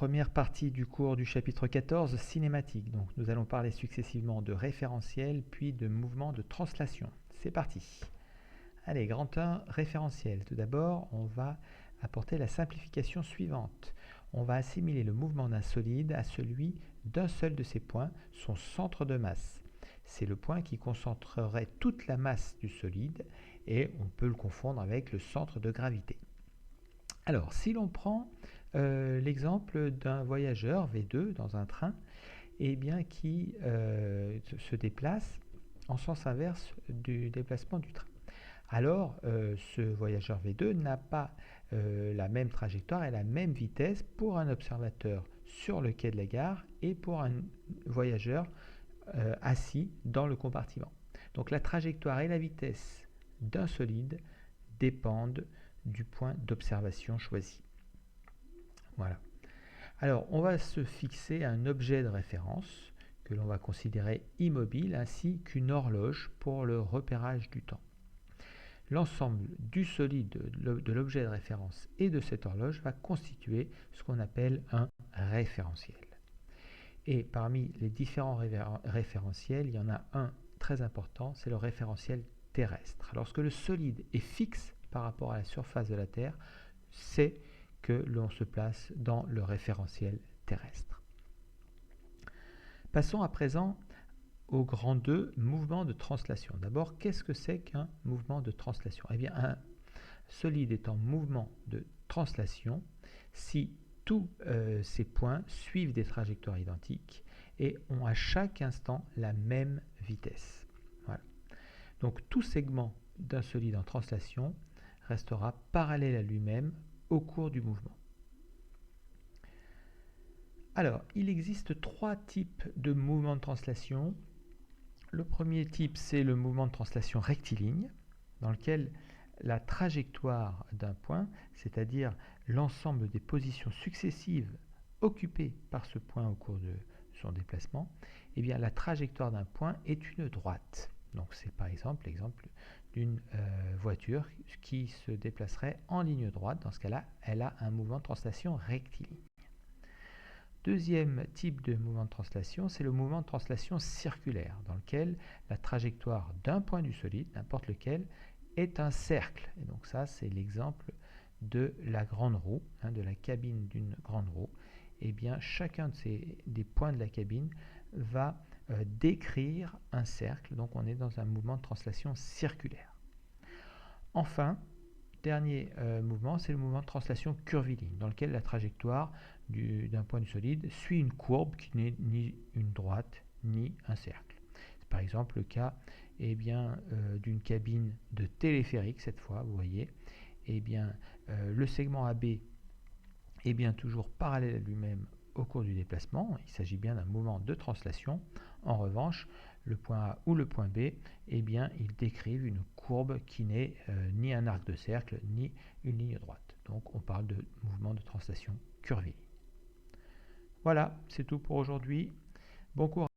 Première partie du cours du chapitre 14, cinématique. Donc nous allons parler successivement de référentiel puis de mouvement de translation. C'est parti. Allez, grand 1, référentiel. Tout d'abord, on va apporter la simplification suivante. On va assimiler le mouvement d'un solide à celui d'un seul de ses points, son centre de masse. C'est le point qui concentrerait toute la masse du solide et on peut le confondre avec le centre de gravité. Alors, si l'on prend l'exemple d'un voyageur V2 dans un train qui se déplace en sens inverse du déplacement du train. Alors, ce voyageur V2 n'a pas la même trajectoire et la même vitesse pour un observateur sur le quai de la gare et pour un voyageur assis dans le compartiment. Donc la trajectoire et la vitesse d'un solide dépendent du point d'observation choisi. Voilà. Alors, on va se fixer un objet de référence que l'on va considérer immobile ainsi qu'une horloge pour le repérage du temps. L'ensemble du solide de l'objet de référence et de cette horloge va constituer ce qu'on appelle un référentiel. Et parmi les différents référentiels, il y en a un très important, c'est le référentiel terrestre. Lorsque le solide est fixe par rapport à la surface de la Terre, c'est que l'on se place dans le référentiel terrestre. Passons à présent au grand 2, mouvement de translation. D'abord, qu'est-ce que c'est qu'un mouvement de translation? Eh bien, un solide est en mouvement de translation si tous ces points suivent des trajectoires identiques et ont à chaque instant la même vitesse. Voilà. Donc, tout segment d'un solide en translation restera parallèle à lui-même au cours du mouvement. Alors, il existe 3 types de mouvements de translation. Le premier type, c'est le mouvement de translation rectiligne, dans lequel la trajectoire d'un point, c'est-à-dire l'ensemble des positions successives occupées par ce point au cours de son déplacement, eh bien, la trajectoire d'un point est une droite. Donc, c'est par exemple l'exemple d'une voiture qui se déplacerait en ligne droite. Dans ce cas-là, elle a un mouvement de translation rectiligne. Deuxième type de mouvement de translation, c'est le mouvement de translation circulaire, dans lequel la trajectoire d'un point du solide, n'importe lequel, est un cercle. Et donc ça, c'est l'exemple de la grande roue, de la cabine d'une grande roue. Eh bien, chacun des points de la cabine va décrire un cercle. Donc on est dans un mouvement de translation circulaire. Enfin, dernier mouvement, c'est le mouvement de translation curviligne, dans lequel la trajectoire d'un point du solide suit une courbe qui n'est ni une droite ni un cercle. C'est par exemple le cas d'une cabine de téléphérique, cette fois, vous voyez. Le segment AB est bien toujours parallèle à lui-même au cours du déplacement. Il s'agit bien d'un mouvement de translation. En revanche, le point A ou le point B, ils décrivent une courbe qui n'est ni un arc de cercle, ni une ligne droite. Donc on parle de mouvement de translation curviligne. Voilà, c'est tout pour aujourd'hui. Bon courage.